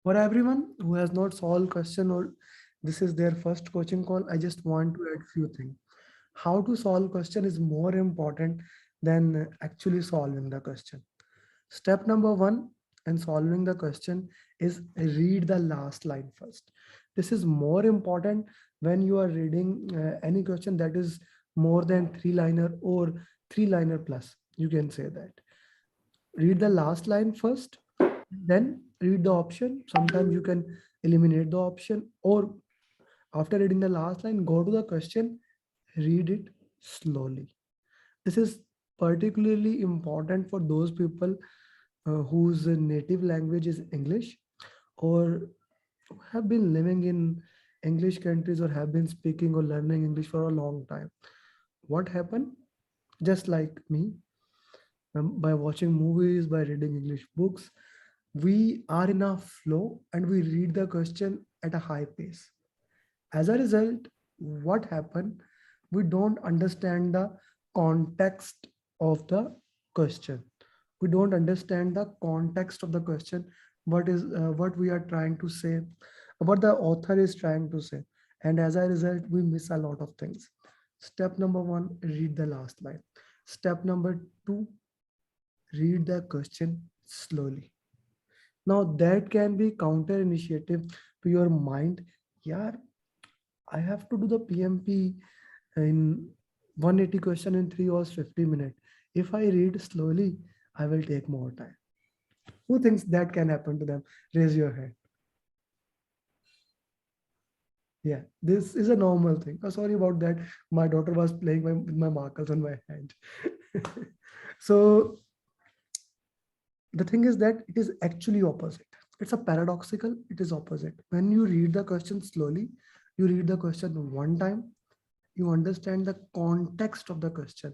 For everyone who has not solved question or this is their first coaching call, I just want to add few things. How to solve question is more important than actually solving the question. Step number one in solving the question is read the last line first. This is more important when you are reading any question that is more than three-liner or three-liner plus. You can say that. Read the last line first, then read the option. Sometimes you can eliminate the option, or after reading the last line, go to the question, read it slowly. This is particularly important for those people whose native language is English, or have been living in English countries, or have been speaking or learning English for a long time. What happened? Just like me, by watching movies, by reading English books, we are in a flow and we read the question at a high pace. As a result, what happened? We don't understand the context of the question. We don't understand the context of the question, what we are trying to say, what the author is trying to say. And as a result, we miss a lot of things. Step number one, read the last line. Step number two, read the question slowly. Now that can be counter initiative to your mind. Yeah, I have to do the PMP in 180 question in 3 hours 50 minutes. If I read slowly, I will take more time. Who thinks that can happen to them? Raise your hand. Yeah, this is a normal thing. Oh, sorry about that. My daughter was playing with my markers on my hand. So the thing is that it is actually opposite. It's a paradoxical, it is opposite. When you read the question slowly, you read the question one time, you understand the context of the question,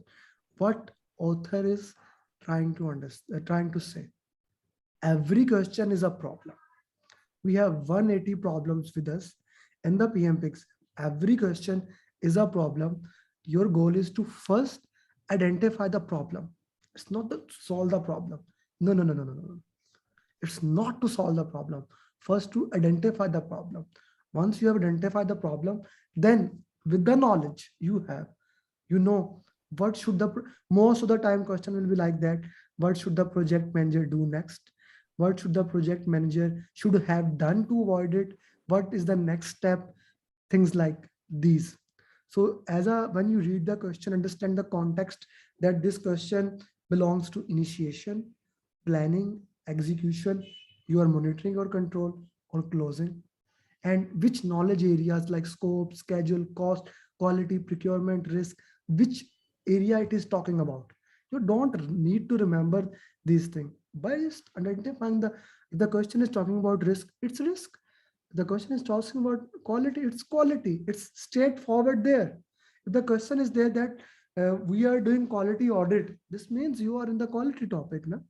what author is trying to understand, trying to say. Every question is a problem. We have 180 problems with us in the PMPX. Every question is a problem. Your goal is to first identify the problem. It's not to solve the problem. No, no, no, no, no, no. It's not to solve the problem. First to identify the problem. Once you have identified the problem, then with the knowledge you have, you know what should the, most of the time question will be like that. What should the project manager do next? What should the project manager should have done to avoid it? What is the next step? Things like these. So when you read the question, understand the context that this question belongs to initiation, planning, execution, you are monitoring or control, or closing, and which knowledge areas like scope, schedule, cost, quality, procurement, risk, which area it is talking about. You don't need to remember these things. By just identifying if the question is talking about risk, it's risk. The question is talking about quality, it's quality. It's straightforward there. If the question is there that we are doing quality audit, this means you are in the quality topic. No?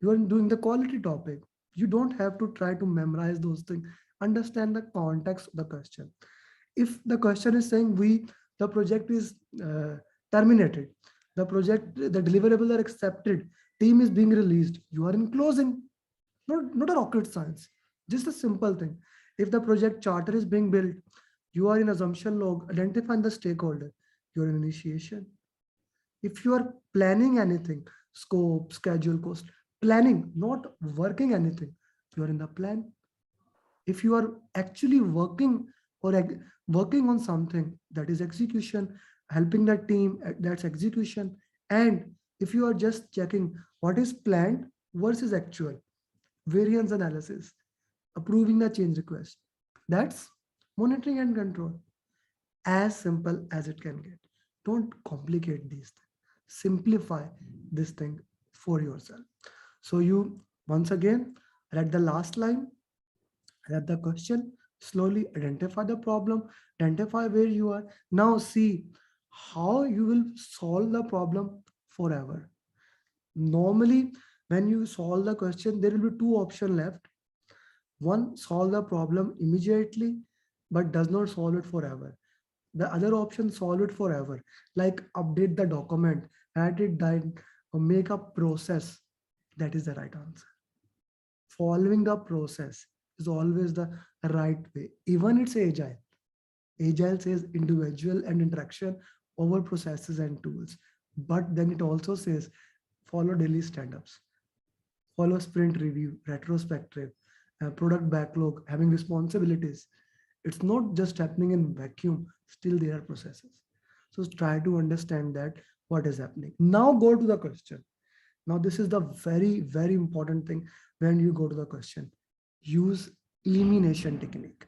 You are doing the quality topic. You don't have to try to memorize those things. Understand the context of the question. If the question is saying the project is terminated, the deliverables are accepted, team is being released, you are in closing. Not a rocket science, just a simple thing. If the project charter is being built, you are in assumption log, identifying the stakeholder, you are in initiation. If you are planning anything, scope, schedule, cost, planning, not working anything, you are in the plan. If you are actually working working on something, that is execution, helping the team, that's execution. And if you are just checking what is planned versus actual, variance analysis, approving the change request, that's monitoring and control. As simple as it can get. Don't complicate these things. Simplify this thing for yourself. So you, once again, read the last line, read the question, slowly identify the problem, identify where you are. Now see how you will solve the problem forever. Normally, when you solve the question, there will be two options left. One, solve the problem immediately, but does not solve it forever. The other option, solve it forever, like update the document, add it down, or make a process. That is the right answer. following the process is always the right way. Even it's agile. Agile says individual and interaction over processes and tools. But then it also says follow daily stand-ups, follow sprint review, retrospective, product backlog, having responsibilities. It's not just happening in vacuum, still there are processes. So try to understand that what is happening. Now go to the question. Now this is the very, very important thing when you go to the question. Use elimination technique.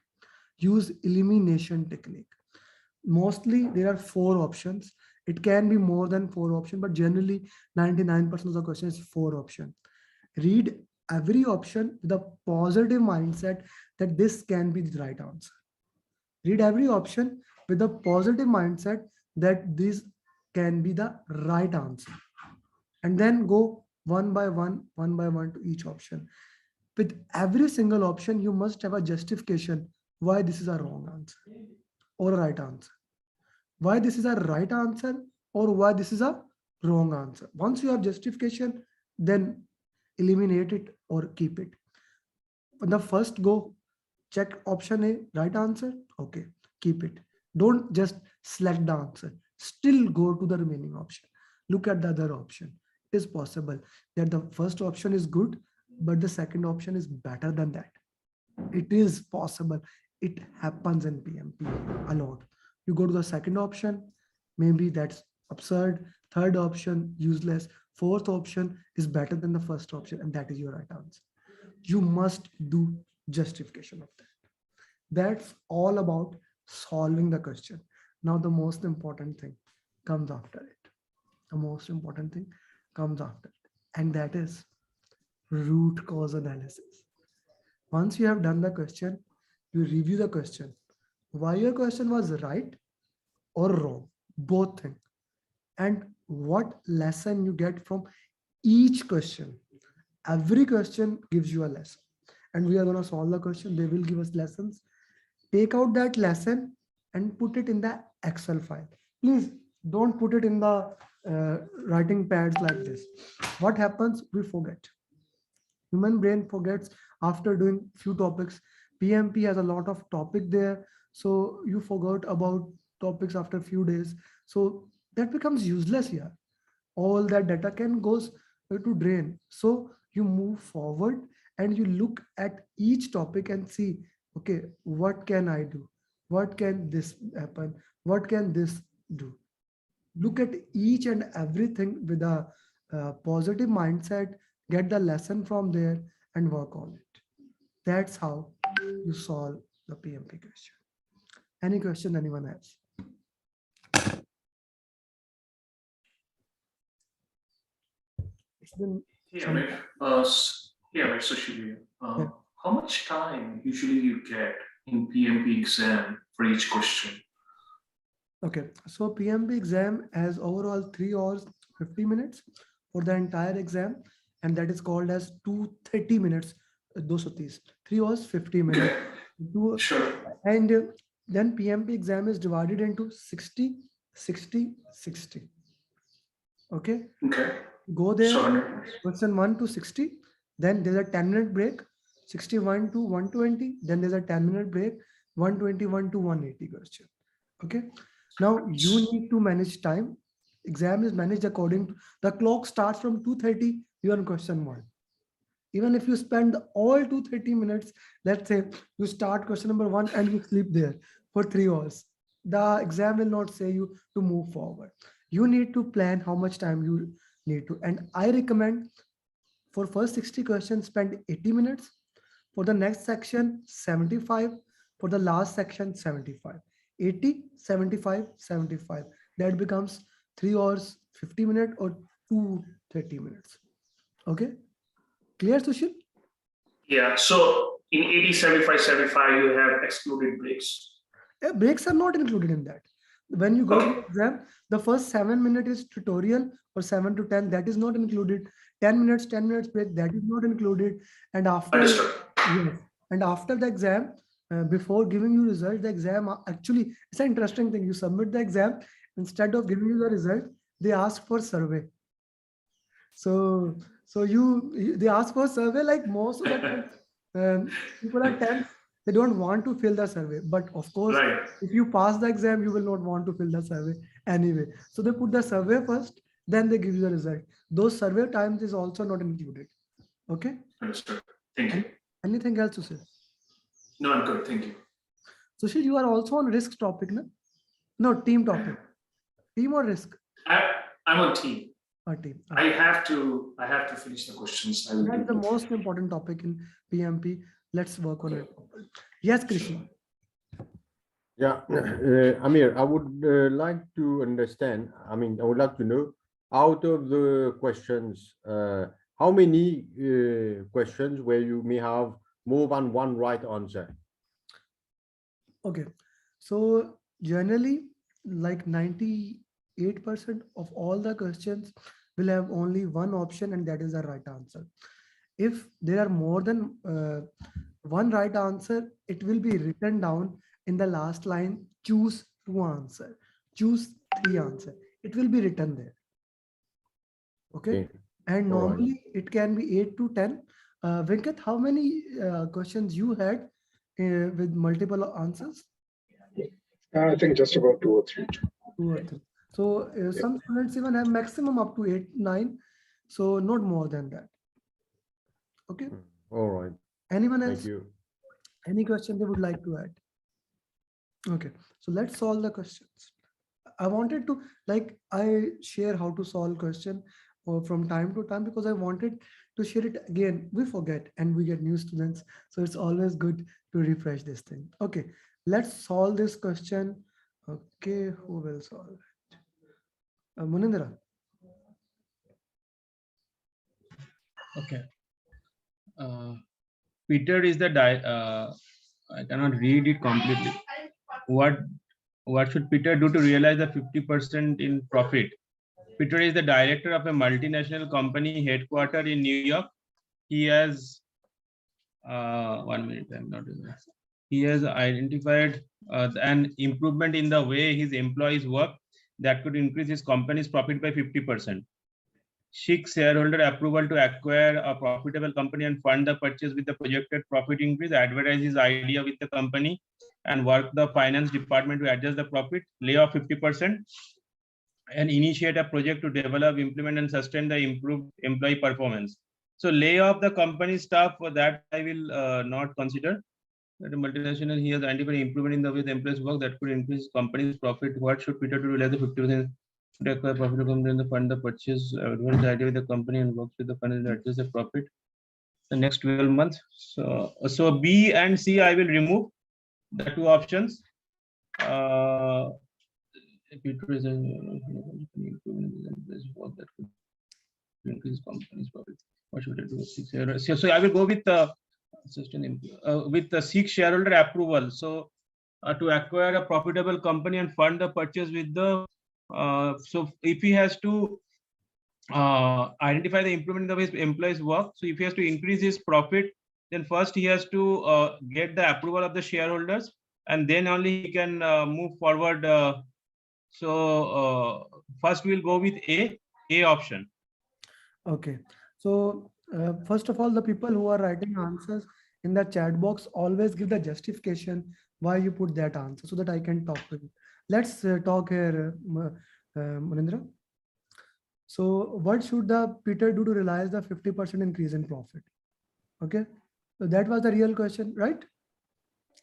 Use elimination technique. Mostly there are 4 options. It can be more than 4 options, but generally 99% of the question is 4 options. Read every option with a positive mindset that this can be the right answer. Read every option with a positive mindset that this can be the right answer. And then go one by one to each option. With every single option, you must have a justification why this is a wrong answer or a right answer. Why this is a right answer or why this is a wrong answer. Once you have justification, then eliminate it or keep it. On the first go, check option A, right answer. Okay, keep it. Don't just select the answer. Still go to the remaining option. Look at the other option. It is possible that the first option is good, but the second option is better than that. It is possible. It happens in PMP a lot. You go to the second option, maybe that's absurd. Third option, useless. Fourth option is better than the first option, and that is your right answer. You must do justification of that. That's all about solving the question. Now, the most important thing comes after it. The most important thing comes after it, and that is root cause analysis. Once you have done the question, you review the question. Why your question was right or wrong, both things. And what lesson you get from each question. Every question gives you a lesson. And we are going to solve the question. They will give us lessons. Take out that lesson and put it in the Excel file. Please don't put it in the writing pads like this. What happens? We forget. Human brain forgets after doing few topics. PMP has a lot of topic there. So you forgot about topics after a few days. So that becomes useless here. All that data can goes to drain. So you move forward and you look at each topic and see, okay, what can I do? What can this happen? What can this do? Look at each and everything with a positive mindset, get the lesson from there and work on it. That's how you solve the PMP question. Any question anyone has? It's been Sushil, how much time usually you get in PMP exam for each question? Okay, so PMP exam has overall 3 hours 50 minutes for the entire exam, and that is called as 230 minutes. 230, 3 hours 50 minutes. Sure. And then PMP exam is divided into 60, 60, 60. Okay. Okay. Go there, So, question 1 to 60. Then there's a 10-minute break, 61 to 120. Then there's a 10-minute break, 121 to 180 question. Okay. Now you need to manage time. Exam is managed according to the clock starts from 2:30. You are on question 1. Even if you spend all 230 minutes, let's say you start question number 1 and you sleep there for 3 hours, the exam will not say you to move forward. You need to plan how much time you need to. And I recommend for first 60 questions, spend 80 minutes. For the next section, 75. For the last section, 75. 80, 75, 75. That becomes 3 hours, 50 minutes or 230 minutes. Okay. Clear, Sushil? Yeah. So in 80, 75, 75, you have excluded breaks. Yeah, breaks are not included in that. When you go to the exam, the first 7 minutes is tutorial or 7 to 10. That is not included. 10 minutes break. That is not included. And after, yes, and after the exam, before giving you result, the exam actually it's an interesting thing. You submit the exam, instead of giving you the result, they ask for survey. So So they ask for survey, like most of the time, people are tense. They don't want to fill the survey. But of course, Right. if you pass the exam, you will not want to fill the survey anyway. So they put the survey first, then they give you the result. Those survey times is also not included. Okay. Understood. Thank you. Anything else to say? No, I'm good. Thank you. Sushil, you are also on risk topic, no? No, team topic. Team or risk? I'm on team. Or team. I have to finish the questions. That's the most important topic in PMP. Let's work on it. Yes, Krishna. Yeah, Amer, I would like to understand. I mean, I would like to know, out of the questions, how many questions where you may have more than one right answer? Okay, so generally, like 98% of all the questions will have only one option, and that is the right answer. If there are more than one right answer, it will be written down in the last line, choose two answer, choose three answer. It will be written there. Okay. And normally it can be 8 to 10. Venkat, how many questions you had with multiple answers? I think just about 2 or 3. 2 or 3. So some students even have maximum up to 8, 9. So not more than that. Okay. All right. Anyone else? Thank you. Any question they would like to add? Okay. So let's solve the questions. I wanted to, like, I share how to solve question from time to time because I wanted to share it again. We forget and we get new students. So it's always good to refresh this thing. Okay, let's solve this question. Okay, who will solve it? Munindra. Okay. Peter is the I cannot read it completely. What should Peter do to realize the 50% in profit? Peter is the director of a multinational company headquartered in New York. He has 1 minute. I'm not doing that. He has identified an improvement in the way his employees work that could increase his company's profit by 50%. Seek shareholder approval to acquire a profitable company and fund the purchase with the projected profit increase, advertise his idea with the company, and work the finance department to adjust the profit, lay off 50%, and initiate a project to develop, implement, and sustain the improved employee performance. So lay off the company staff, for that I will not consider. At a multinational, he has identified improvement in the way the employees work that could increase company's profit. What should Peter do to realize the 50% to acquire profitable company and fund the purchase, advance the idea with the company and works with the fund and adjust the profit the next 12 months? So B and C I will remove the two options. Peter is an work that could increase company's profit. What should I do? So I will go with the seek shareholder approval. So to acquire a profitable company and fund the purchase with the so if he has to identify the improvement of his employees' work, so if he has to increase his profit, then first he has to get the approval of the shareholders, and then only he can move forward. First we'll go with A option. Okay, so first of all, the people who are writing answers in the chat box, always give the justification why you put that answer so that I can talk to you. Let's talk here, Manindra. So what should the Peter do to realize the 50% increase in profit? Okay, so that was the real question, right?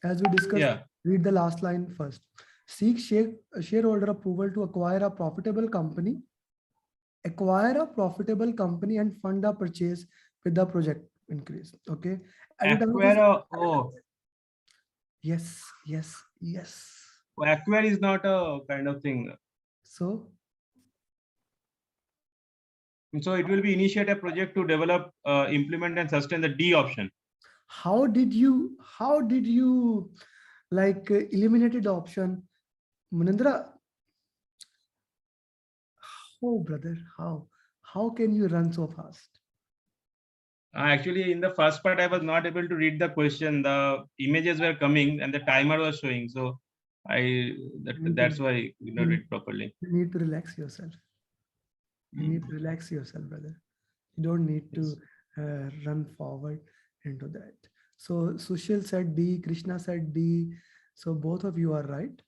As we discussed, read the last line first. Seek shareholder approval to acquire a profitable company. Acquire a profitable company and fund the purchase with the project increase. Okay. Yes. Acquire is not a kind of thing. So it will be initiate a project to develop, implement, and sustain the D option. How did you like eliminated the option, Munindra? Oh, brother, how can you run so fast? Actually, in the first part, I was not able to read the question. The images were coming and the timer was showing. So that's why I did not read properly. You need to relax yourself. You need to relax yourself, brother. You don't need to run forward into that. So Sushil said D, Krishna said D. So both of you are right.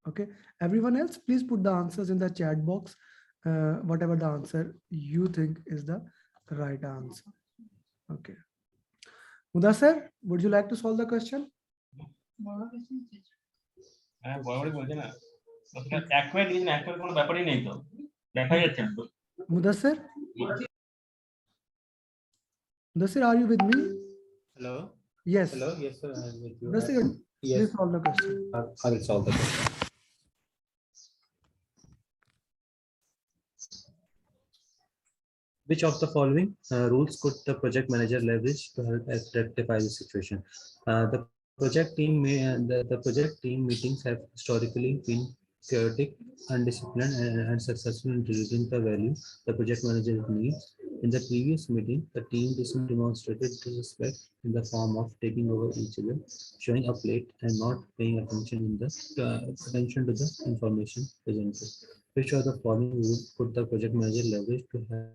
Okay. Everyone else, please put the answers in the chat box. Whatever the answer you think is the right answer. Okay. Mudassar, would you like to solve the question? Mudassar? Mudassar, are you with me? Hello. Yes. Hello. Yes, sir. I am with you. Mudassar, Yes, please solve the question. I will solve the question. Which of the following rules could the project manager leverage to help us rectify the situation? The project team the project team meetings have historically been chaotic, undisciplined, and successful in delivering the value the project manager needs. In the previous meeting, the team demonstrated disrespect in the form of taking over each other, showing up late, and not paying attention to the information presented. Which of the following rules could the project manager leverage to help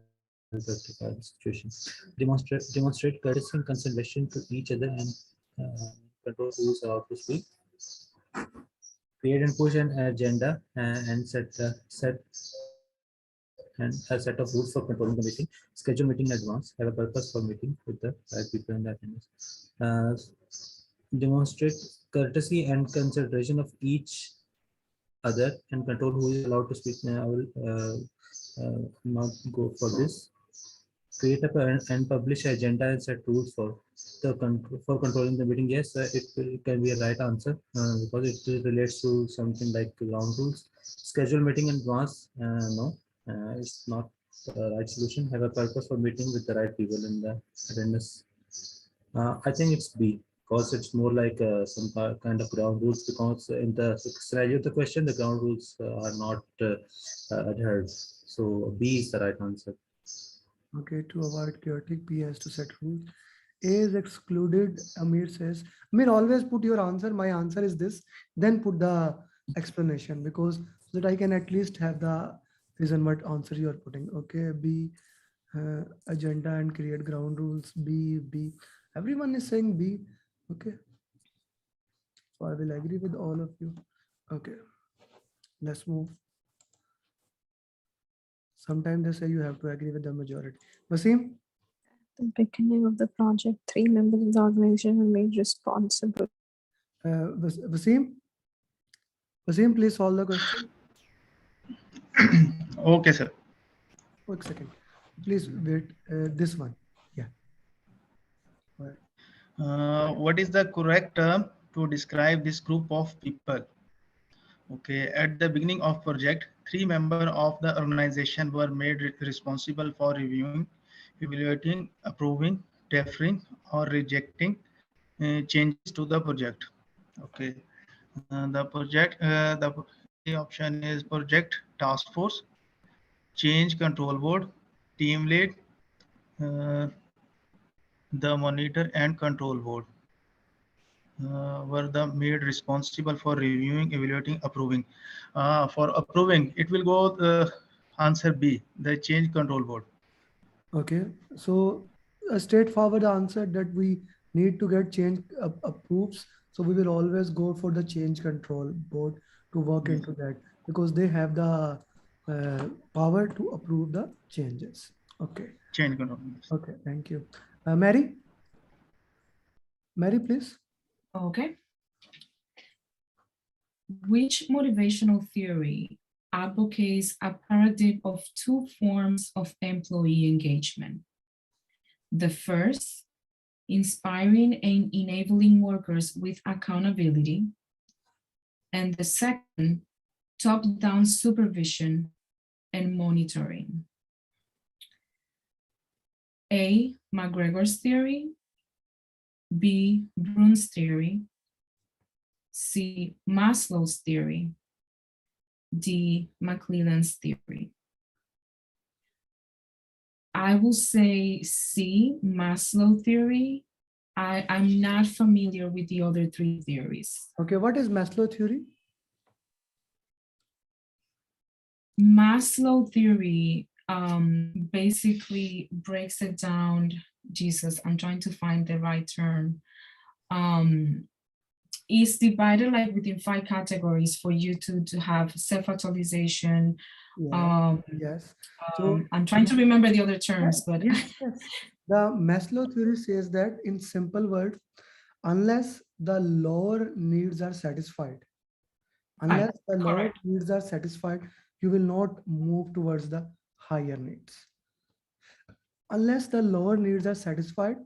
rectify the situation? Demonstrate courtesy and consideration to each other and control who is allowed to speak. Create and push an agenda and set and a set of rules for controlling the meeting. Schedule meeting in advance. Have a purpose for meeting with the right people in the attendance. Uh, Demonstrate courtesy and consideration of each other and control who is allowed to speak. I will not go for this. Create and publish agenda and set rules for for controlling the meeting. Yes, it can be a right answer because it relates to something like ground rules. Schedule meeting in advance. No, it's not the right solution. Have a purpose for meeting with the right people in the attendance. I think it's B because it's more like some kind of ground rules, because in the scenario of the question, the ground rules are not adhered. So B is the right answer. Okay, to avoid chaotic, P has to set rules. A is excluded, Amir says. Amir, always put your answer. My answer is this. Then put the explanation, because so that I can at least have the reason what answer you are putting. Okay, B, agenda and create ground rules. B. Everyone is saying B. Okay. So I will agree with all of you. Okay. Let's move. Sometimes they say you have to agree with the majority. Wasim? The beginning of the project, 3 members of the organization were made responsible. Wasim? Wasim, please solve the question. Okay, sir. One second. Please wait. This one. Yeah. What is the correct term to describe this group of people? Okay, at the beginning of project, 3 members of the organization were made responsible for reviewing, evaluating, approving, deferring, or rejecting changes to the project. Okay, the option is project task force, change control board, team lead, the monitor and control board were the made responsible for reviewing, evaluating, approving. For approving, it will go answer B, the change control board. Okay. So a straightforward answer that we need to get change approves. So we will always go for the change control board to work into that, because they have the power to approve the changes. Okay. Change control. Okay. Thank you. Mary? Mary, please. Okay. Which motivational theory advocates a paradigm of 2 forms of employee engagement? The first, inspiring and enabling workers with accountability. And the second, top-down supervision and monitoring. A, McGregor's theory. B, Brun's theory. C, Maslow's theory. D, McClelland's theory. I will say C, Maslow theory. I'm not familiar with the other 3 theories. Okay. What is Maslow theory? Maslow theory, basically breaks it down. Jesus, I'm trying to find the right term. It's divided like within 5 categories for you to have self-actualization. Yes. So I'm trying to remember the other terms, but yes. The Maslow theory says that in simple words, unless the lower needs are satisfied, unless the lower correct. needs are satisfied, you will not move towards the higher needs. Unless the lower needs are satisfied,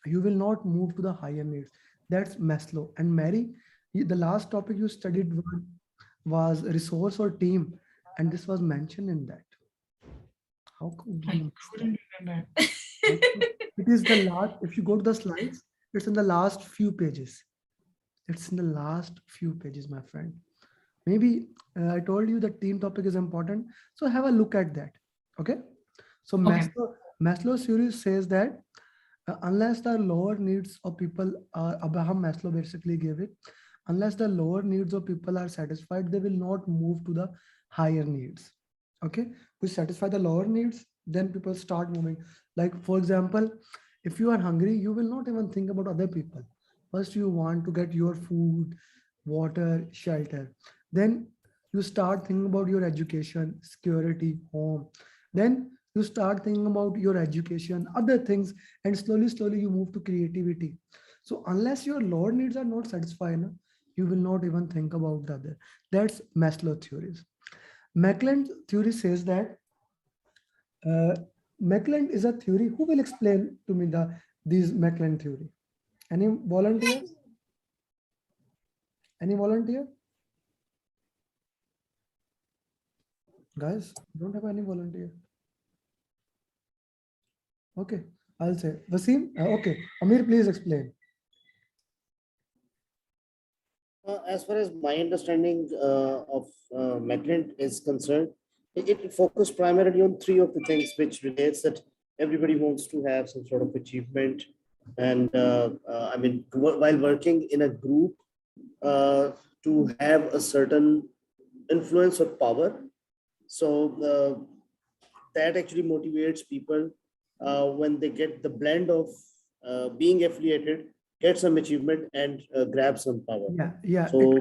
you will not move to the higher needs. That's Maslow. And Mary, the last topic you studied was resource or team, and this was mentioned in that. How could I you miss couldn't remember. that? It is the last, if you go to the slides, it's in the last few pages. It's in the last few pages, my friend. Maybe I told you the team topic is important. So have a look at that. Okay. So Okay. Maslow's theory says that unless the lower needs of people are, Abraham Maslow basically gave it, unless the lower needs of people are satisfied, they will not move to the higher needs. Okay. We satisfy the lower needs, then people start moving. Like, for example, if you are hungry, you will not even think about other people. First, you want to get your food, water, shelter. Then you start thinking about your education, security, home. Then you start thinking about your education, other things, and slowly you move to creativity. So unless your lower needs are not satisfied, you will not even think about the other. That's Maslow theories. Mackland theory says that Mackland is a theory. Who will explain to me these Mackland theory? Any volunteer? Any volunteer? Guys, don't have any volunteer. Okay, I'll say. Wasim, okay. Amer, please explain. As far as my understanding of Mackland is concerned, it focused primarily on 3 of the things which relates that everybody wants to have some sort of achievement. And I mean, while working in a group, to have a certain influence or power. So that actually motivates people when they get the blend of being affiliated, get some achievement, and grab some power. Yeah. So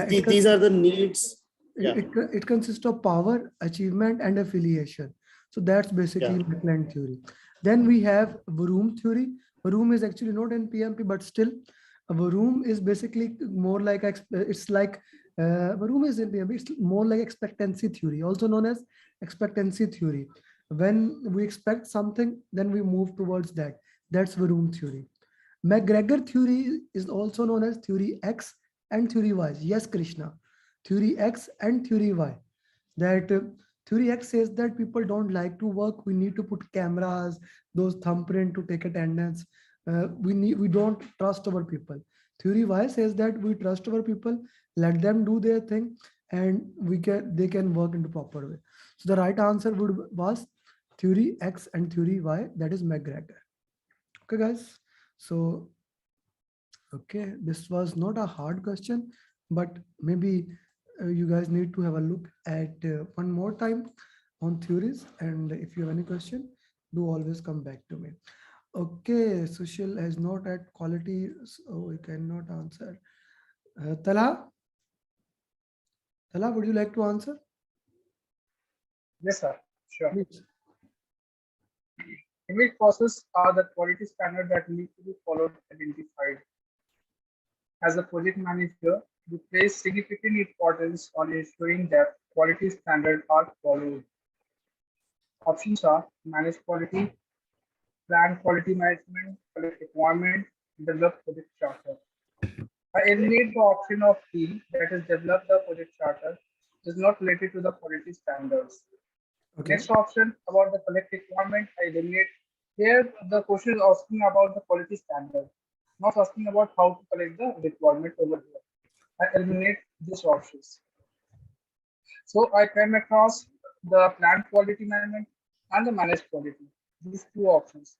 these are the needs. Yeah. It consists of power, achievement, and affiliation. So that's basically Mackland theory. Then we have Vroom theory. Vroom is actually not in PMP, but still, Vroom is basically more like it's like Vroom is in PMP. It's more like expectancy theory, also known as expectancy theory. When we expect something, then we move towards that. That's Vroom theory. McGregor theory is also known as theory X and theory Y. Yes, Krishna. Theory X and theory Y. That theory X says that people don't like to work. We need to put cameras, those thumbprint to take attendance. We don't trust our people. Theory Y says that we trust our people, let them do their thing, and they can work in the proper way. So the right answer was theory X and theory Y. That is McGregor. Okay, guys. So, okay, this was not a hard question, but maybe you guys need to have a look at one more time on theories. And if you have any question, do always come back to me. Okay, social has not had quality, so we cannot answer. Tala, would you like to answer? Yes, sir. Sure. Please. Image process are the quality standards that need to be followed and identified. As a project manager, we place significant importance on ensuring that quality standards are followed. Options are manage quality, plan quality management, collect requirement, develop project charter. I eliminate the option of B, that is develop the project charter, is not related to the quality standards. Okay. Next option about the collect requirement, I eliminate. Here the question is asking about the quality standard, not asking about how to collect the requirement over here. I eliminate these options. So I came across the planned quality management and the managed quality, these 2 options.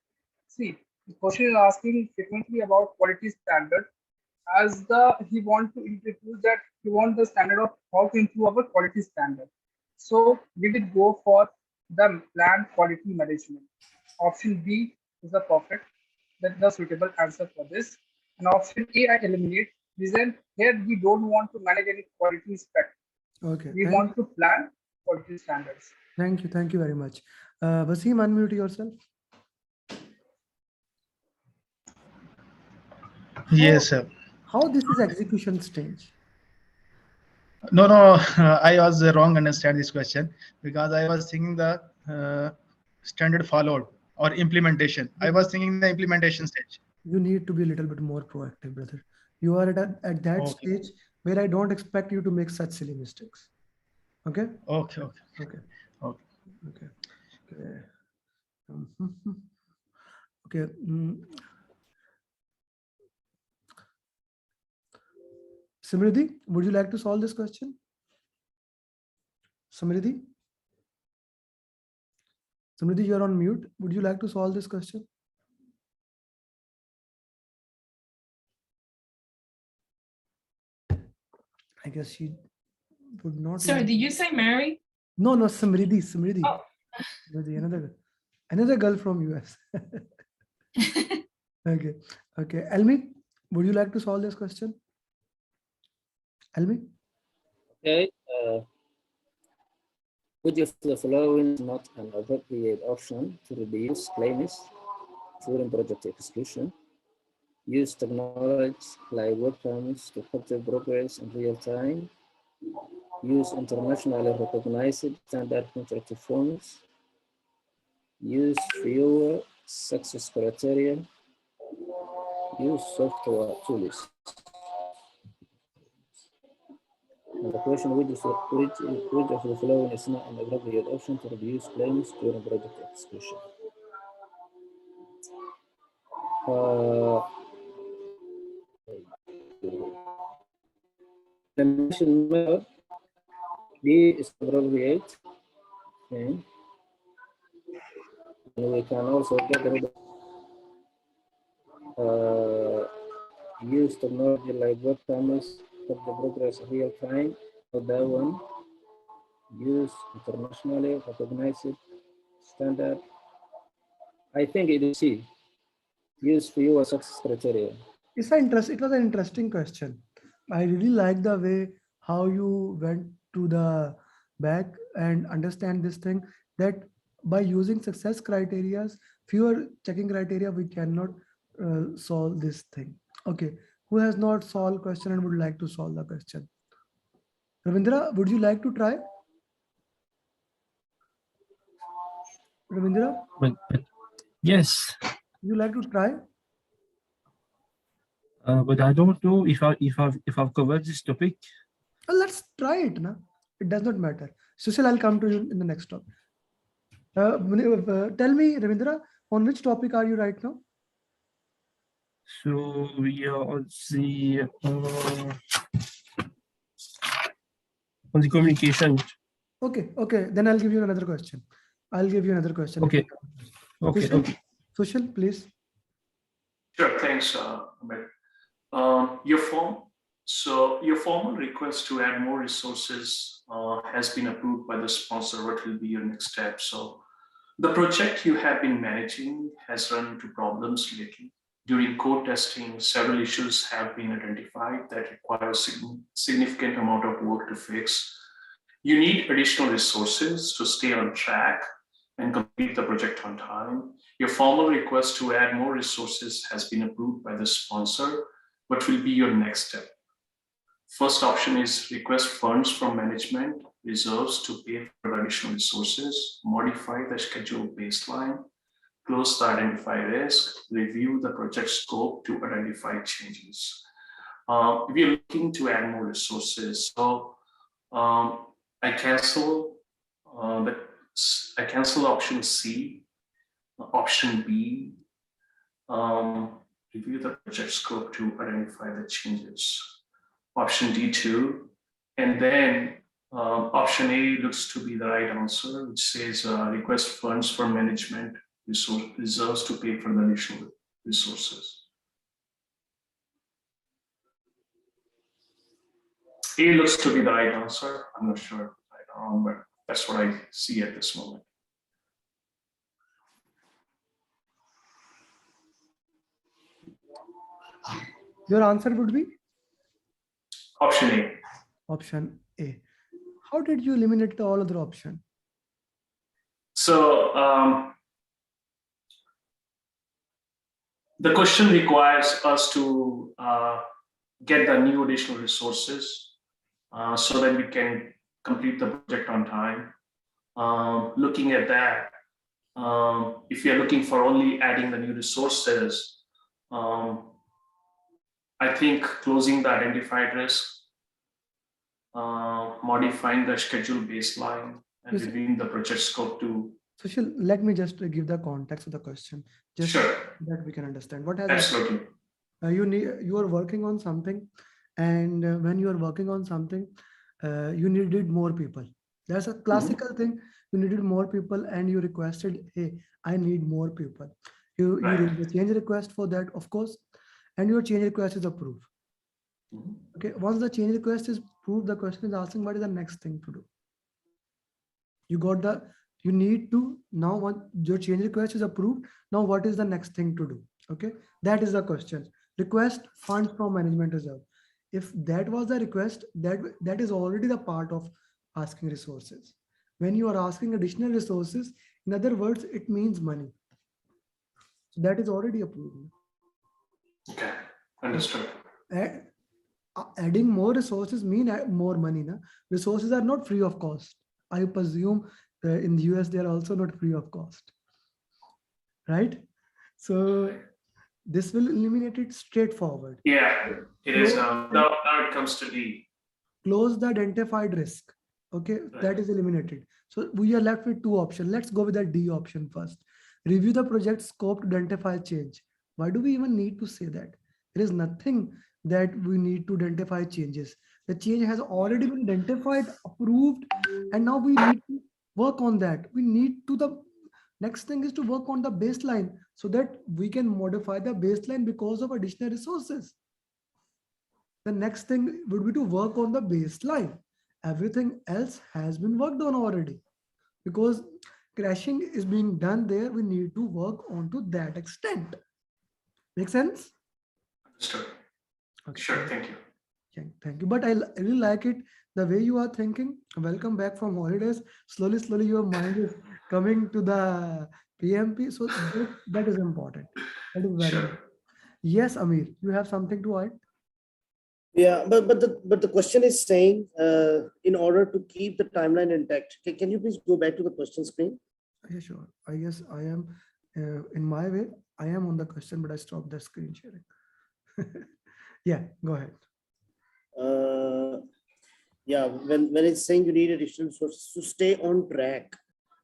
See, the question is asking frequently about quality standard, as he want to introduce that he want the standard of how to improve our quality standard. So we will go for the planned quality management. Option B is the perfect, that's the suitable answer for this. And option A, I eliminate. Reason here we don't want to manage any quality inspect. Okay, We want to plan quality standards. thank you very much. Wasim, unmute yourself. Yes, sir. How this is execution stage? No, I was wrong understand this question because I was thinking the standard followed or implementation. I was thinking the implementation stage. You need to be a little bit more proactive, brother. You are at that Okay. stage where I don't expect you to make such silly mistakes. Okay? Okay. Okay. Okay. Okay. Okay. Okay. Samriddhi, would you like to solve this question? Samriddhi? Samriddhi, you're on mute. Would you like to solve this question? I guess she would not. Sorry, did you say Mary? No, Samriddhi. Oh. Samriddhi, another girl from US. Okay. Elmi, would you like to solve this question? Elmi? Okay. Which of the following is not an appropriate option to reduce claims during project execution? Use technology like webcams to capture progress in real time. Use internationally recognized standard contract forms. Use fewer success criteria. Use software tools. And the question, which of the following is not an appropriate option to reduce claims during project execution? The mission method B is appropriate. Okay. And we can also get rid of use technology like webcams for the progress in real time. For that one, use internationally recognized standard. I think it is C. Use fewer success criteria. It was an interesting question. I really like the way how you went to the back and understand this thing, that by using success criteria, fewer checking criteria, we cannot solve this thing. Okay, who has not solved question and would like to solve the question? Ravindra, would you like to try? Ravindra? Yes. You like to try? But I don't know if I've covered this topic. Let's try it. Na? It does not matter. Sushil, I'll come to you in the next topic. Tell me, Ravindra, on which topic are you right now? So we are on the communication. Okay. Then I'll give you another question. Okay. Sushil, please. Sure, thanks, Amer. Your formal request to add more resources has been approved by the sponsor. What will be your next step? So the project you have been managing has run into problems lately. During code testing, several issues have been identified that require a significant amount of work to fix. You need additional resources to stay on track and complete the project on time. Your formal request to add more resources has been approved by the sponsor. What will be your next step? First option is request funds from management reserves to pay for additional resources, modify the schedule baseline, close the identified risk, review the project scope to identify changes. We are looking to add more resources. So I cancel option C, option B, review the project scope to identify the changes. Option D2, and then option A looks to be the right answer, which says request funds for management reserves to pay for the additional resources. A looks to be the right answer. I'm not sure right or wrong, but that's what I see at this moment. Your answer would be Option A. option A. How did you eliminate the all other option? So the question requires us to get the new additional resources so that we can complete the project on time. Looking at that, if you're looking for only adding the new resources, I think closing the identified risk, modifying the schedule baseline, and Yes. reviewing the project scope to. Sushil, let me just give the context of the question, just Sure. that we can understand what has Absolutely. you are working on something, and when you are working on something, you needed more people. That's a classical thing. You needed more people, and you requested, "Hey, I need more people." You raised a change request for that, of course, and your change request is approved. Okay, once the change request is approved, the question is asking, what is the next thing to do? You need to now, once your change request is approved, now what is the next thing to do? Okay, that is the question. Request funds from management reserve. If that was the request, that is already the part of asking resources. When you are asking additional resources, in other words, it means money. So that is already approved. Okay, understood. Adding more resources mean more money. Na? Resources are not free of cost. I presume in the US, they are also not free of cost. Right? So this will eliminate it straightforward. Yeah, it is. Now it comes to D. Close the identified risk. Okay, that is eliminated. So we are left with two options. Let's go with the D option first. Review the project scope to identify change. Why do we even need to say that? There is nothing that we need to identify changes. The change has already been identified, approved, and now we need to work on that. We need to the next thing is to work on the baseline so that we can modify the baseline because of additional resources. The next thing would be to work on the baseline. Everything else has been worked on already. Because crashing is being done there, we need to work on to that extent. Make sense? Understood. Okay. Sure, thank you. Thank you. But I really like it, the way you are thinking. Welcome back from holidays. Slowly, your mind is coming to the PMP. So that is important. That is very important. Yes, Amer, you have something to add? Yeah, but the question is saying, in order to keep the timeline intact, can you please go back to the question screen? Yeah, sure. I guess I am in my way. I am on the question, but I stopped the screen sharing. Yeah, go ahead. Yeah, when it's saying you need additional resources to stay on track,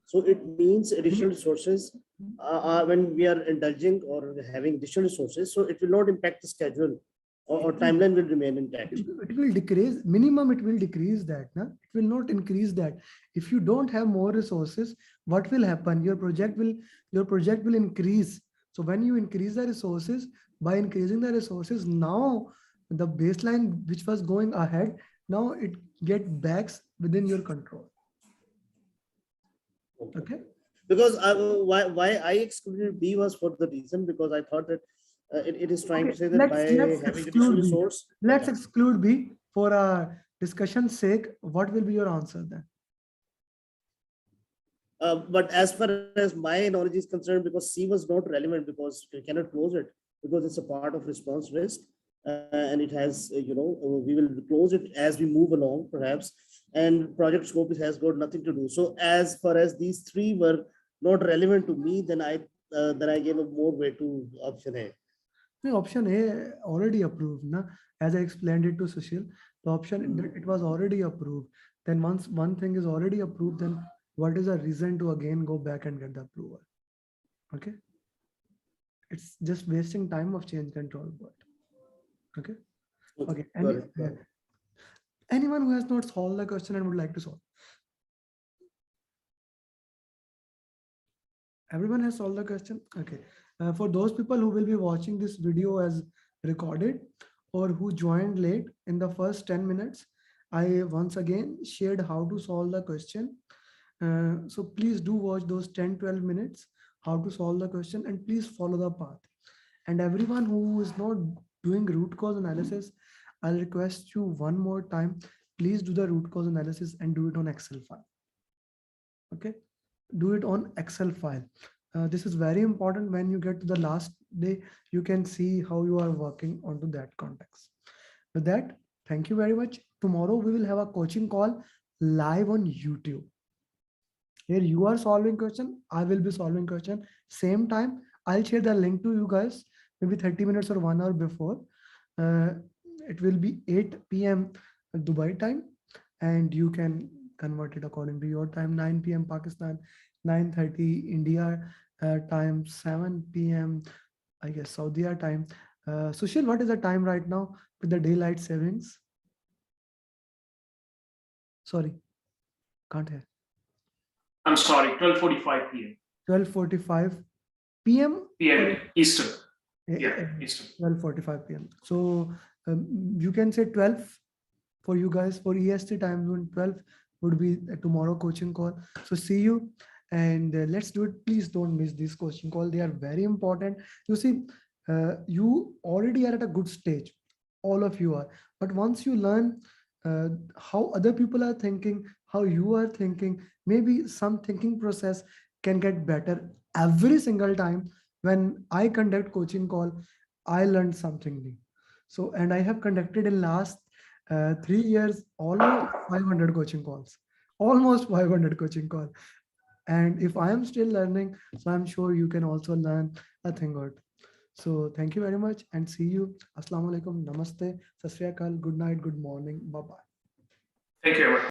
so it means additional resources when we are indulging or having additional resources, so it will not impact the schedule. Or timeline will remain intact. It will decrease, minimum it will decrease that. Na? It will not increase that. If you don't have more resources, what will happen? Your project will increase. So when you increase the resources, by increasing the resources, now the baseline which was going ahead, now it get backs within your control. Okay. Because why I excluded B was for the reason, because I thought that it is trying to say that by having additional resource. Let's exclude B for a discussion's sake. What will be your answer then? But as far as my knowledge is concerned, because C was not relevant, because you cannot close it because it's a part of response risk, and it has, we will close it as we move along, perhaps, and project scope has got nothing to do. So as far as these three were not relevant to me, then I gave a more weight to option A. The option A already approved. Na? As I explained it to Sushil, the option, it was already approved. Then once one thing is already approved, then what is the reason to again go back and get the approval? Okay. It's just wasting time of change control. But okay. Okay. Anyone who has not solved the question and would like to solve? Everyone has solved the question? Okay. For those people who will be watching this video as recorded or who joined late in the first 10 minutes, I once again shared how to solve the question. So please do watch those 10-12 minutes, how to solve the question, and please follow the path. And everyone who is not doing root cause analysis, I'll request you one more time, please do the root cause analysis and do it on Excel file. Okay, do it on Excel file. This is very important. When you get to the last day, you can see how you are working onto that context. With that, thank you very much. Tomorrow we will have a coaching call live on YouTube. Here you are solving question, I will be solving question. Same time, I'll share the link to you guys maybe 30 minutes or 1 hour before. It will be 8 p.m. Dubai time, and you can convert it according to your time. 9 p.m. Pakistan, 9:30 India time, 7 p.m. I guess Saudi time. Sushil, what is the time right now with the daylight savings? Sorry, can't hear. I'm sorry, 12:45 p.m. 12:45 p.m. p.m. Eastern. Yeah, Eastern. 12:45 p.m. So you can say 12 for you guys. For EST time zone, 12 would be a tomorrow coaching call. So see you, and let's do it. Please don't miss this coaching call. They are very important. You see, you already are at a good stage. All of you are. But once you learn how other people are thinking, how you are thinking, maybe some thinking process can get better every single time. When I conduct coaching call, I learned something new. So, and I have conducted in last 3 years almost 500 coaching calls, almost 500 coaching calls. And if I am still learning, so I'm sure you can also learn a thing or two. So thank you very much and see you. Assalamu alaikum, namaste, sat sri akal, good night, good morning, bye bye. Thank you, Amer.